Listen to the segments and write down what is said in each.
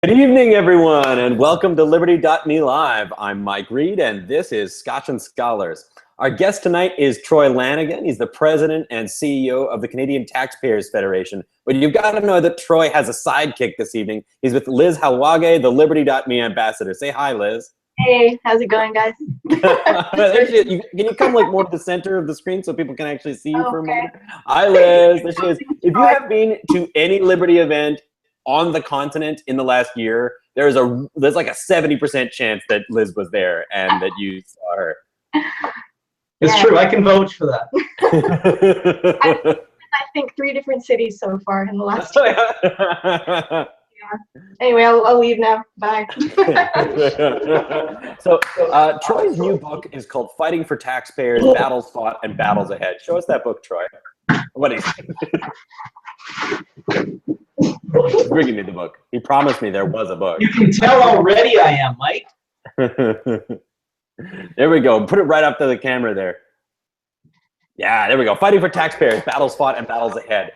Good evening, everyone, and welcome to Liberty.me Live. I'm Mike Reed, and this is Scotch and Scholars. Our guest tonight is Troy Lanigan. He's the president and CEO of the Canadian Taxpayers Federation. But you've got to know that Troy has a sidekick this evening. He's with Liz Halwage, the Liberty.me ambassador. Say hi, Liz. Hey, how's it going, guys? Can you come like more to the center of the screen so people can actually see you for a moment? Hi, Liz. There she is. If you have been to any Liberty event on the continent in the last year, there's like a 70% chance that Liz was there and that you saw her. It's true. I can vouch for that. I think 3 different cities so far in the last year. Yeah. Anyway, I'll leave now. Bye. So Troy's new book is called Fighting for Taxpayers, Battles Fought and Battles Ahead. Show us that book, Troy. What is it? He's bringing me the book. He promised me there was a book. You can tell already I am, Mike. There we go. Put it right up to the camera there. Yeah, there we go. Fighting for Taxpayers, Battles Fought and Battles Ahead.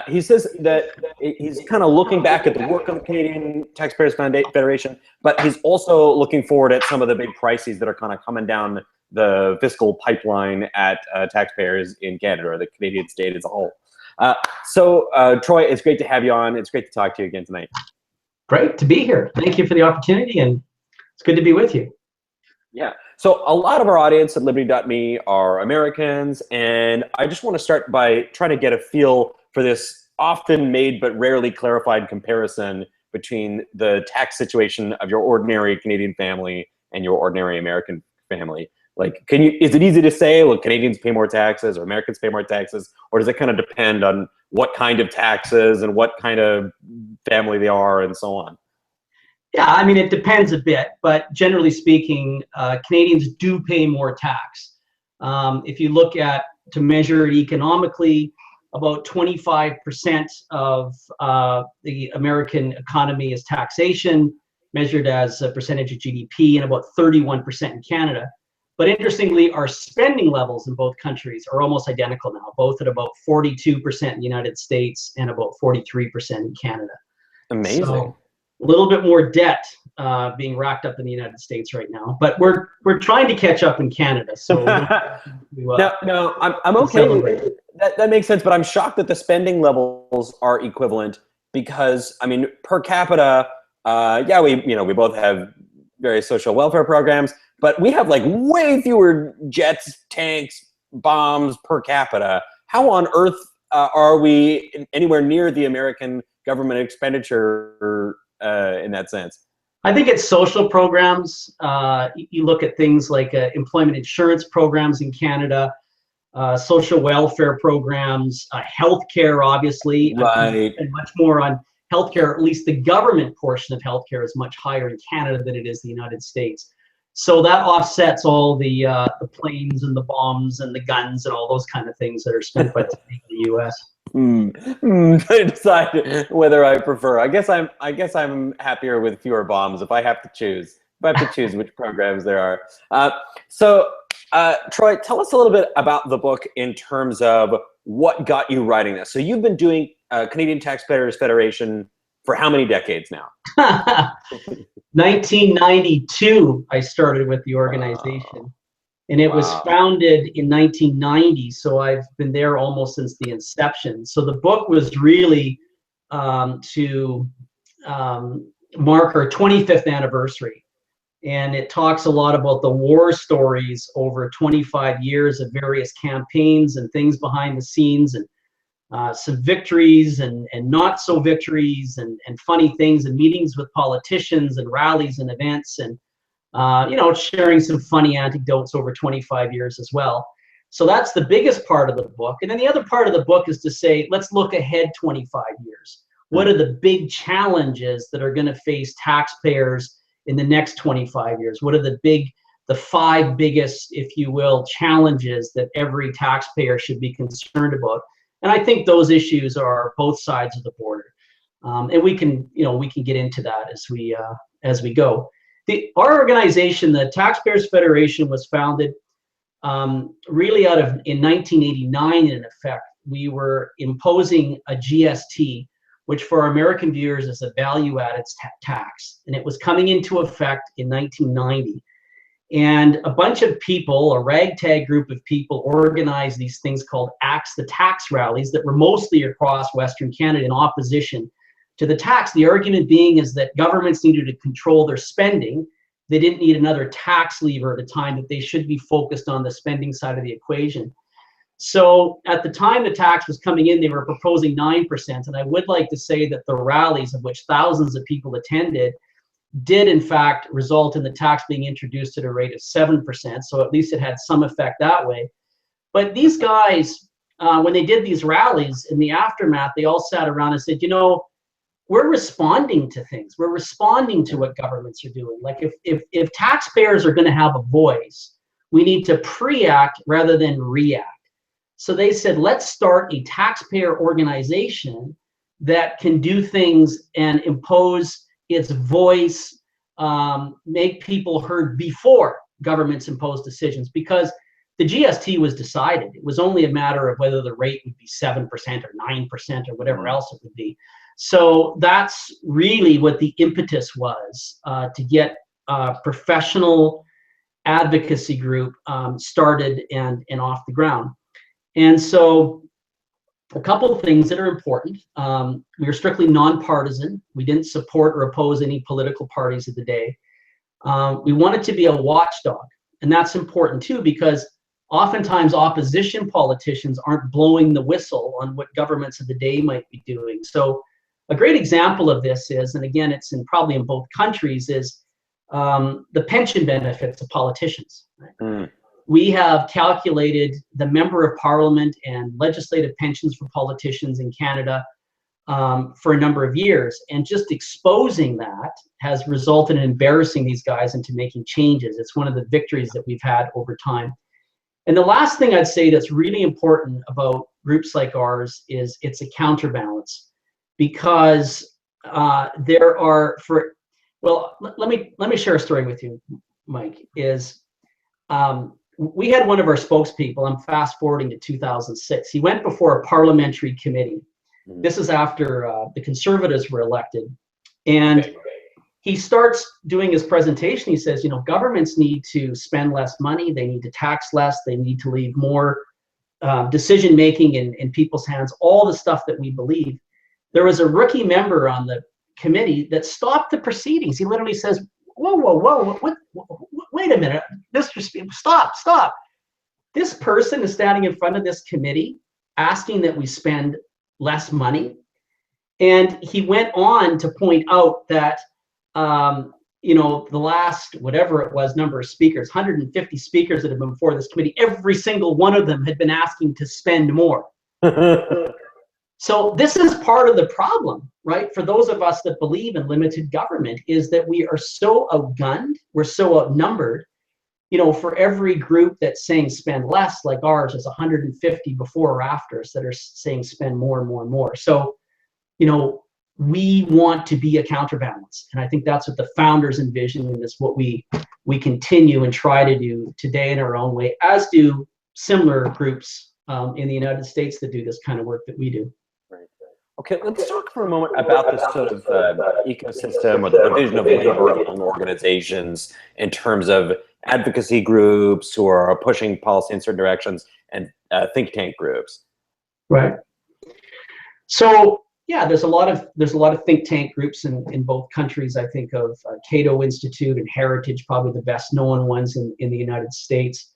He says that he's kind of looking back at the work of the Canadian Taxpayers Federation, but he's also looking forward at some of the big crises that are kind of coming down the fiscal pipeline at taxpayers in Canada, or the Canadian state as a whole. Troy, it's great to have you on. It's great to talk to you again tonight. Great to be here. Thank you for the opportunity, and it's good to be with you. Yeah. So a lot of our audience at Liberty.me are Americans, and I just want to start by trying to get a feel for this often made but rarely clarified comparison between the tax situation of your ordinary Canadian family and your ordinary American family. Like, is it easy to say, well, Canadians pay more taxes or Americans pay more taxes, or does it kind of depend on what kind of taxes and what kind of family they are and so on? Yeah, I mean, it depends a bit, but generally speaking, Canadians do pay more tax. If you look at, to measure it economically, about 25% of the American economy is taxation, measured as a percentage of GDP, and about 31% in Canada. But interestingly, our spending levels in both countries are almost identical now, both at about 42% in the United States and about 43% in Canada. Amazing. So, a little bit more debt being racked up in the United States right now, but we're trying to catch up in Canada. So no, I'm okay. That makes sense, but I'm shocked that the spending levels are equivalent because, I mean, per capita, yeah, we both have various social welfare programs, but we have like way fewer jets, tanks, bombs per capita. How on earth are we anywhere near the American government expenditure in that sense? I think it's social programs. You look at things like employment insurance programs in Canada, social welfare programs, healthcare, obviously, right, and much more on healthcare. At least the government portion of healthcare is much higher in Canada than it is the United States. So that offsets all the planes and the bombs and the guns and all those kind of things that are spent by the U.S. I decide whether I prefer. I guess I'm happier with fewer bombs if I have to choose. If I have to choose which programs there are. Troy, tell us a little bit about the book in terms of what got you writing this. So you've been doing Canadian Taxpayers Federation for how many decades now? 1992, I started with the organization. And it was founded in 1990, so I've been there almost since the inception. So the book was really to mark our 25th anniversary. And it talks a lot about the war stories over 25 years of various campaigns and things behind the scenes, and some victories and not so victories, and funny things, and meetings with politicians and rallies and events, and sharing some funny anecdotes over 25 years as well. So that's the biggest part of the book. And then the other part of the book is to say, let's look ahead 25 years. What are the big challenges that are going to face taxpayers in the next 25 years? What are the 5 biggest, if you will, challenges that every taxpayer should be concerned about? And I think those issues are both sides of the border. And we can get into that as we go. Our organization, the Taxpayers Federation, was founded really in 1989, in effect. We were imposing a GST, which for our American viewers is a value-added tax. And it was coming into effect in 1990. And a bunch of people, a ragtag group of people, organized these things called Axe the Tax rallies that were mostly across Western Canada in opposition to the tax. The argument being is that governments needed to control their spending. They didn't need another tax lever at a time, that they should be focused on the spending side of the equation. So at the time the tax was coming in, they were proposing 9%. And I would like to say that the rallies, of which thousands of people attended, did in fact result in the tax being introduced at a rate of 7%. So at least it had some effect that way. But these guys, when they did these rallies, in the aftermath, they all sat around and said, you know, we're responding to things. We're responding to what governments are doing. Like if taxpayers are going to have a voice, we need to pre-act rather than react. So they said, let's start a taxpayer organization that can do things and impose its voice, make people heard before governments impose decisions, because the GST was decided. It was only a matter of whether the rate would be 7% or 9% or whatever else it would be. So that's really what the impetus was, to get a professional advocacy group started and off the ground. And so a couple of things that are important. We were strictly nonpartisan. We didn't support or oppose any political parties of the day. We wanted to be a watchdog. And that's important too, because oftentimes opposition politicians aren't blowing the whistle on what governments of the day might be doing. So a great example of this is, and again, it's probably in both countries, is the pension benefits of politicians. Right? We have calculated the member of parliament and legislative pensions for politicians in Canada for a number of years. And just exposing that has resulted in embarrassing these guys into making changes. It's one of the victories that we've had over time. And the last thing I'd say that's really important about groups like ours is it's a counterbalance, because there are, let me share a story with you, Mike, is we had one of our spokespeople, I'm fast forwarding to 2006. He went before a parliamentary committee. This is after the Conservatives were elected. And he starts doing his presentation. He says, you know, governments need to spend less money. They need to tax less. They need to leave more decision-making in people's hands, all the stuff that we believe. There was a rookie member on the committee that stopped the proceedings. He literally says, whoa, wait a minute, stop. This person is standing in front of this committee asking that we spend less money. And he went on to point out that, you know, the last, whatever it was, number of speakers, 150 speakers that have been before this committee, every single one of them had been asking to spend more. So this is part of the problem, right? For those of us that believe in limited government, is that we are so outgunned, we're so outnumbered. You know, for every group that's saying spend less, like ours, there's 150 before or after us that are saying spend more and more and more. So, you know, we want to be a counterbalance. And I think that's what the founders envisioned, and is what we continue and try to do today in our own way, as do similar groups in the United States that do this kind of work that we do. Okay, let's talk for a moment about this sort of ecosystem or the division of labor among organizations in terms of advocacy groups who are pushing policy in certain directions and think tank groups. Right. So yeah, there's a lot of think tank groups in both countries. I think of Cato Institute and Heritage, probably the best known ones in the United States.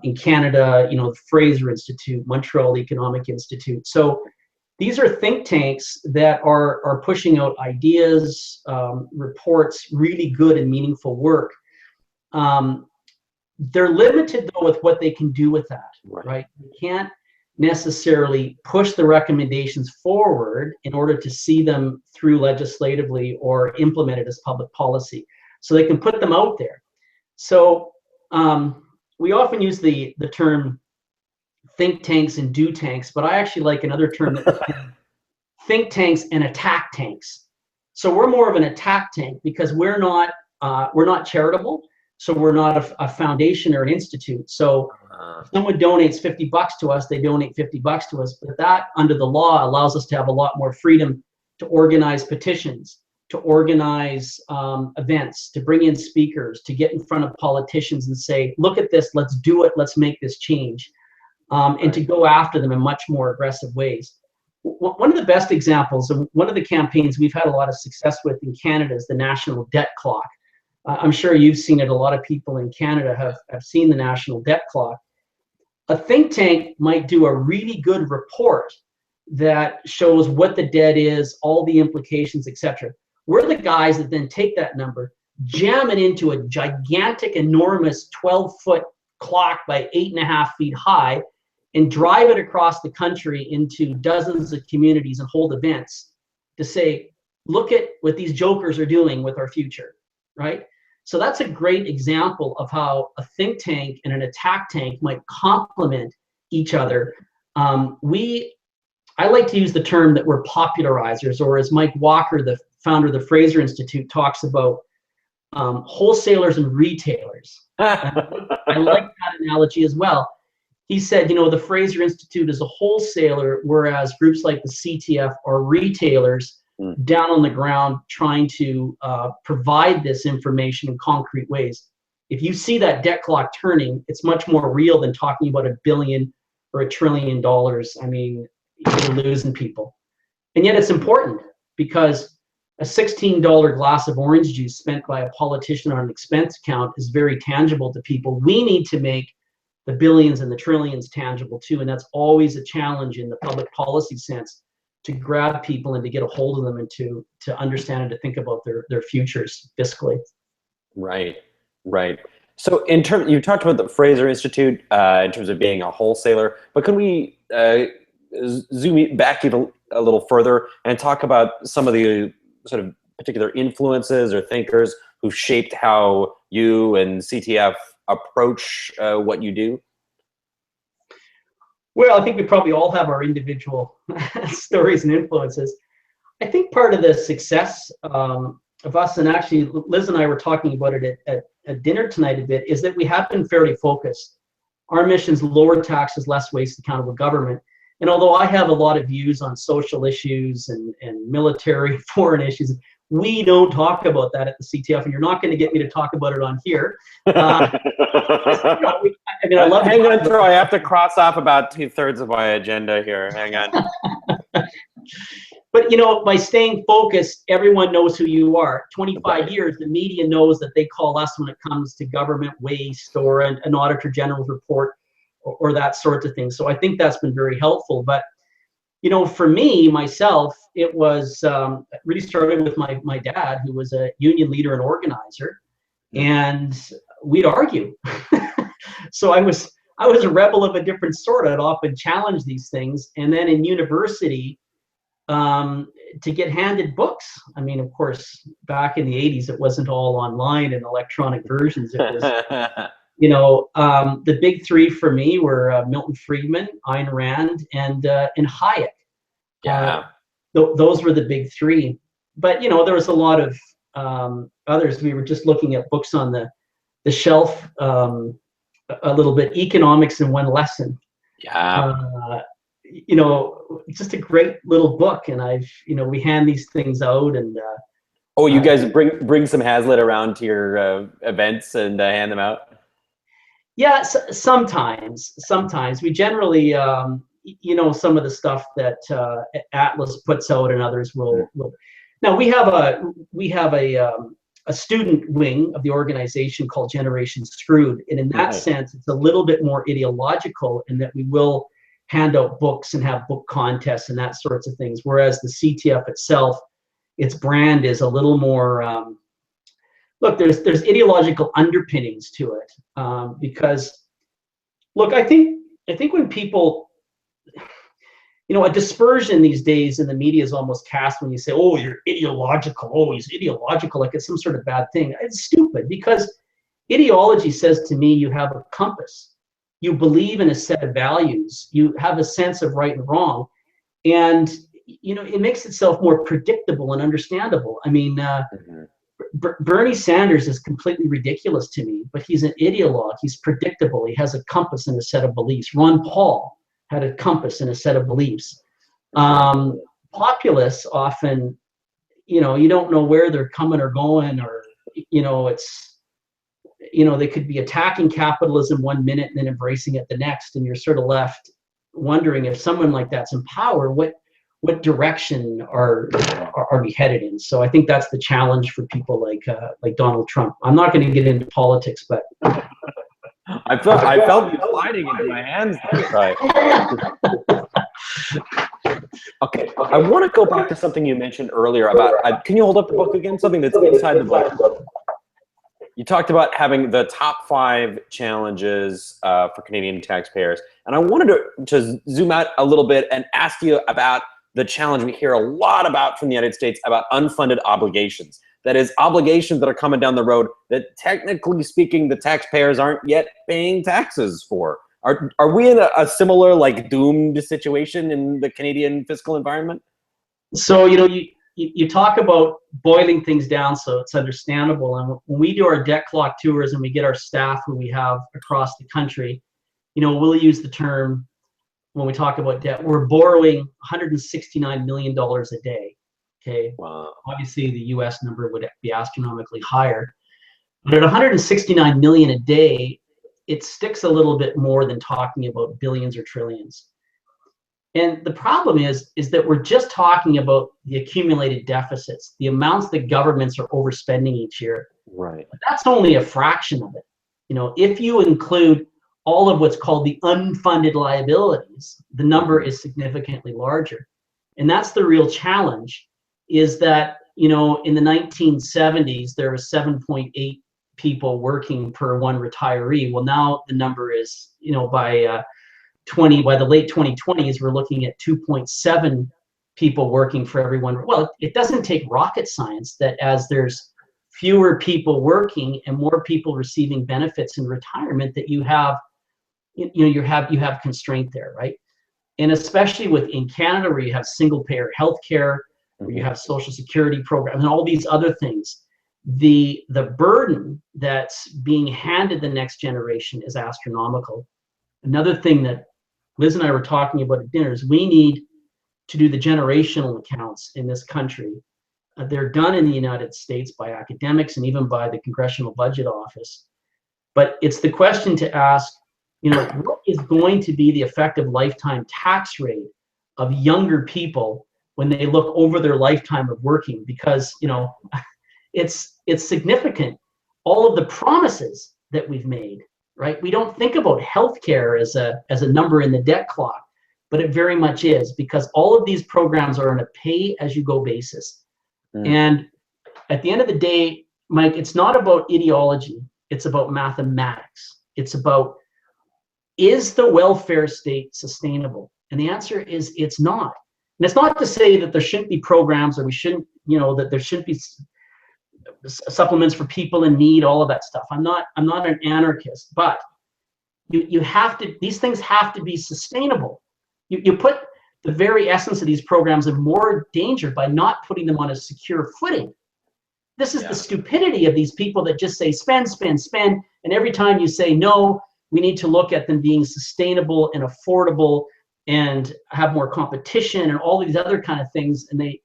In Canada, you know, the Fraser Institute, Montreal Economic Institute. So these are think tanks that are pushing out ideas, reports, really good and meaningful work. They're limited though with what they can do with that, right? You can't necessarily push the recommendations forward in order to see them through legislatively or implemented as public policy. So they can put them out there. So we often use the term think tanks and do tanks, but I actually like another term that think tanks and attack tanks. So we're more of an attack tank because we're not charitable. So we're not a foundation or an institute. So if someone donates $50 to us, they donate $50 to us. But that, under the law, allows us to have a lot more freedom to organize petitions, to organize events, to bring in speakers, to get in front of politicians and say, look at this, let's do it, let's make this change, and to go after them in much more aggressive ways. One of the best examples, and one of the campaigns we've had a lot of success with in Canada, is the National Debt Clock. I'm sure you've seen it. A lot of people in Canada have seen the National Debt Clock. A think tank might do a really good report that shows what the debt is, all the implications, etc. We're the guys that then take that number, jam it into a gigantic, enormous 12-foot clock by 8.5 feet high, and drive it across the country into dozens of communities and hold events to say, look at what these jokers are doing with our future, right? So that's a great example of how a think tank and an attack tank might complement each other. I like to use the term that we're popularizers, or as Mike Walker, the founder of the Fraser Institute, talks about, wholesalers and retailers. I like that analogy as well. He said, you know, the Fraser Institute is a wholesaler, whereas groups like the CTF are retailers down on the ground trying to provide this information in concrete ways. If you see that debt clock turning, it's much more real than talking about $1 billion or $1 trillion. I mean, you're losing people. And yet it's important, because a $16 glass of orange juice spent by a politician on an expense account is very tangible to people. We need to make the billions and the trillions tangible too, and that's always a challenge in the public policy sense, to grab people and to get a hold of them and to understand and to think about their futures fiscally. Right. So in terms, you talked about the Fraser Institute in terms of being a wholesaler, but can we zoom back even a little further and talk about some of the sort of particular influences or thinkers who shaped how you and CTF approach what you do? Well, I think we probably all have our individual stories and influences. I think part of the success of us, and actually Liz and I were talking about it at dinner tonight a bit, is that we have been fairly focused. Our mission's lower taxes, less waste, accountable government. And although I have a lot of views on social issues and military foreign issues, we don't talk about that at the CTF, and you're not going to get me to talk about it on here. I love. Hang on, Troy. I have to cross off about 2/3 of my agenda here. Hang on. But you know, by staying focused, everyone knows who you are. 25 years, the media knows that they call us when it comes to government waste or an Auditor General's report or that sort of thing. So I think that's been very helpful. But you know, for me, myself, it was really started with my dad, who was a union leader and organizer, and we'd argue. So I was a rebel of a different sort. I'd often challenge these things, and then in university, to get handed books. I mean, of course, back in the 80s, it wasn't all online and electronic versions. It was, you know, the big three for me were Milton Friedman, Ayn Rand, and Hayek. Yeah. Those were the big three. But, you know, there was a lot of others. We were just looking at books on the shelf a little bit. Economics in One Lesson. Yeah. You know, just a great little book. And we hand these things out. And oh, you guys bring some Hazlitt around to your events and hand them out? Yeah, sometimes. We generally, you know, some of the stuff that Atlas puts out and others will. Now we have a student wing of the organization called Generation Screwed, and in that sense, it's a little bit more ideological in that we will hand out books and have book contests and that sorts of things. Whereas the CTF itself, its brand is a little more. Look, there's ideological underpinnings to it, because, look, I think when people, you know, a dispersion these days in the media is almost cast when you say, "Oh, you're ideological. Oh, he's ideological," like it's some sort of bad thing. It's stupid, because ideology says to me, you have a compass, you believe in a set of values, you have a sense of right and wrong, and you know, it makes itself more predictable and understandable. I mean. Bernie Sanders is completely ridiculous to me, but he's an ideologue. He's predictable. He has a compass and a set of beliefs. Ron Paul had a compass and a set of beliefs. populists often, you know, you don't know where they're coming or going, or, you know, it's, you know, they could be attacking capitalism one minute and then embracing it the next, and you're sort of left wondering, if someone like that's in power, what direction are we headed in? So I think that's the challenge for people like Donald Trump. I'm not going to get into politics, but I felt you sliding into my hands. Right. Okay, I want to go back to something you mentioned earlier about. Can you hold up the book again? Something that's inside the book. You talked about having the top 5 challenges for Canadian taxpayers, and I wanted to zoom out a little bit and ask you about the challenge we hear a lot about from the United States about unfunded obligations. That is, obligations that are coming down the road that, technically speaking, the taxpayers aren't yet paying taxes for. Are we in a similar, like, doomed situation in the Canadian fiscal environment? So, you know, you talk about boiling things down so it's understandable. And when we do our debt clock tours and we get our staff who we have across the country, you know, we'll use the term, when we talk about debt, we're borrowing $169 million a day. Okay. Wow. Obviously, the US number would be astronomically higher. But at 169 million a day, it sticks a little bit more than talking about billions or trillions. And the problem is that we're just talking about the accumulated deficits, the amounts that governments are overspending each year. Right. But that's only a fraction of it. You know, if you include all of what's called the unfunded liabilities, the number is significantly larger. And that's the real challenge, is that, you know, in the 1970s, there was 7.8 people working per one retiree. Well, now the number is, you know, by the late 2020s, we're looking at 2.7 people working for everyone. Well, it doesn't take rocket science that as there's fewer people working and more people receiving benefits in retirement, that you have, you know, you have constraint there, right? And especially in Canada, where you have single payer healthcare, where you have social security programs and all these other things, the burden that's being handed the next generation is astronomical. Another thing that Liz and I were talking about at dinner is we need to do the generational accounts in this country. They're done in the United States by academics and even by the Congressional Budget Office. But it's the question to ask, you know, what is going to be the effective lifetime tax rate of younger people when they look over their lifetime of working? Because, you know, it's significant. All of the promises that we've made, right? We don't think about healthcare as a number in the debt clock, but it very much is, because all of these programs are on a pay-as-you-go basis. And at the end of the day, Mike, it's not about ideology. It's about mathematics. It's about, is the welfare state sustainable? And the answer is it's not. And it's not to say that there shouldn't be programs, or we shouldn't, you know, that there shouldn't be supplements for people in need, all of that stuff. I'm not an anarchist, but you have to, these things have to be sustainable. You put the very essence of these programs in more danger by not putting them on a secure footing. This is the stupidity of these people that just say spend, spend, spend, and every time you say no, we need to look at them being sustainable and affordable and have more competition and all these other kind of things, and they,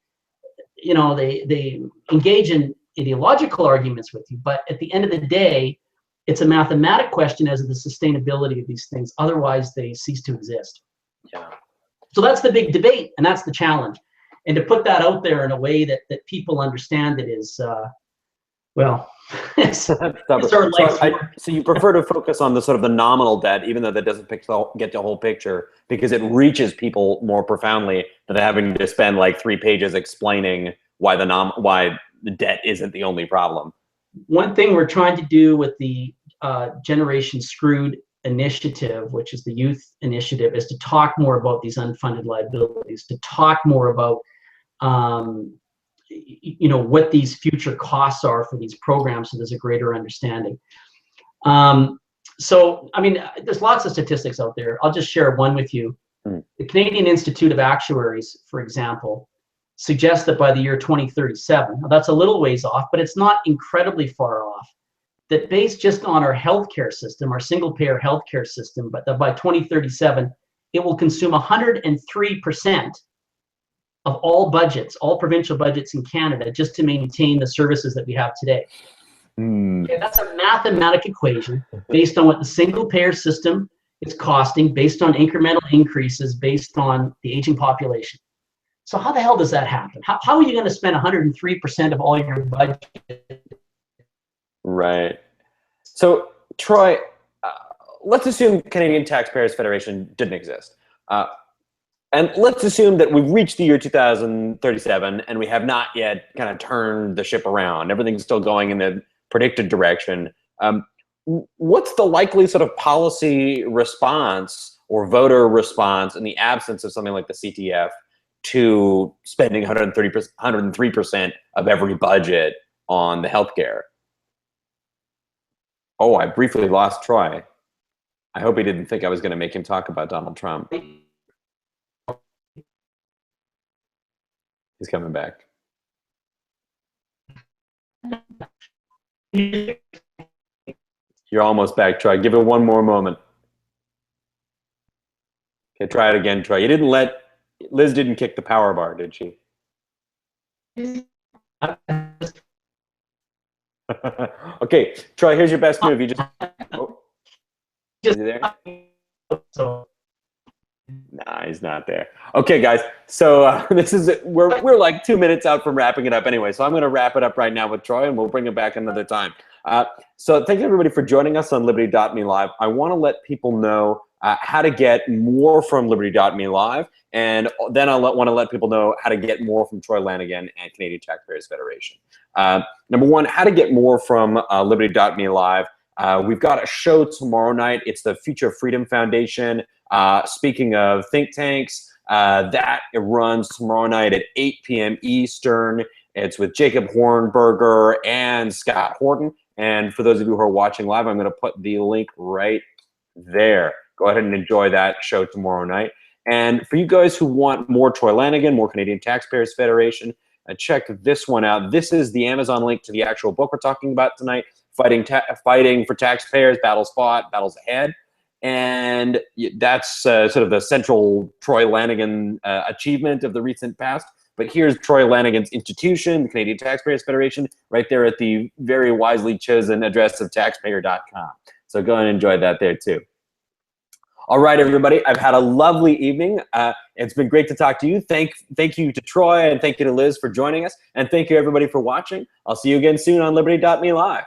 you know, they engage in ideological arguments with you, but at the end of the day, it's a mathematic question as to the sustainability of these things. Otherwise, they cease to exist. Yeah. So that's the big debate, and that's the challenge. And to put that out there in a way that people understand it is, well, it's our life. So you prefer to focus on the sort of the nominal debt, even though that doesn't get the whole picture, because it reaches people more profoundly than having to spend like 3 pages explaining why the debt isn't the only problem. One thing we're trying to do with the Generation Screwed initiative, which is the youth initiative, is to talk more about these unfunded liabilities, to talk more about you know, what these future costs are for these programs, so there's a greater understanding. So, I mean, there's lots of statistics out there. I'll just share one with you. The Canadian Institute of Actuaries, for example, suggests that by the year 2037, now that's a little ways off, but it's not incredibly far off, that based just on our healthcare system, our single-payer healthcare system, but that by 2037, it will consume 103% of all budgets, all provincial budgets in Canada, just to maintain the services that we have today. Okay, that's a mathematical equation based on what the single payer system is costing, based on incremental increases, based on the aging population. So how the hell does that happen? How are you going to spend 103% of all your budget? Right. So, Troy, let's assume Canadian Taxpayers Federation didn't exist. And let's assume that we've reached the year 2037 and we have not yet kind of turned the ship around. Everything's still going in the predicted direction. What's the likely sort of policy response or voter response in the absence of something like the CTF to spending 103% of every budget on the healthcare? Oh, I briefly lost Troy. I hope he didn't think I was going to make him talk about Donald Trump. He's coming back. You're almost back, Troy. Give it one more moment. Okay, try it again, Troy. You didn't let Liz didn't kick the power bar, did she? Okay, Troy, here's your best move. You just oh. Is he there? Nah, he's not there. Okay, guys. So this is we're like 2 minutes out from wrapping it up anyway. So I'm going to wrap it up right now with Troy, and we'll bring it back another time. So thank you everybody for joining us on Liberty.me Live. I want to let people know how to get more from Liberty.me Live, and then I want to let people know how to get more from Troy Lanigan and Canadian Taxpayers Federation. Number one, how to get more from Liberty.me Live. We've got a show tomorrow night. It's the Future Freedom Foundation. Speaking of think tanks, that it runs tomorrow night at 8 p.m. Eastern. It's with Jacob Hornberger and Scott Horton. And for those of you who are watching live, I'm going to put the link right there. Go ahead and enjoy that show tomorrow night. And for you guys who want more Troy Lanigan, more Canadian Taxpayers Federation, check this one out. This is the Amazon link to the actual book we're talking about tonight, Fighting for Taxpayers, Battles Fought, Battles Ahead. And that's sort of the central Troy Lanigan achievement of the recent past. But here's Troy Lanigan's institution, the Canadian Taxpayers Federation, right there at the very wisely chosen address of taxpayer.com. So go and enjoy that there too. All right, everybody, I've had a lovely evening. It's been great to talk to you. Thank you to Troy, and thank you to Liz for joining us. And thank you, everybody, for watching. I'll see you again soon on Liberty.me Live.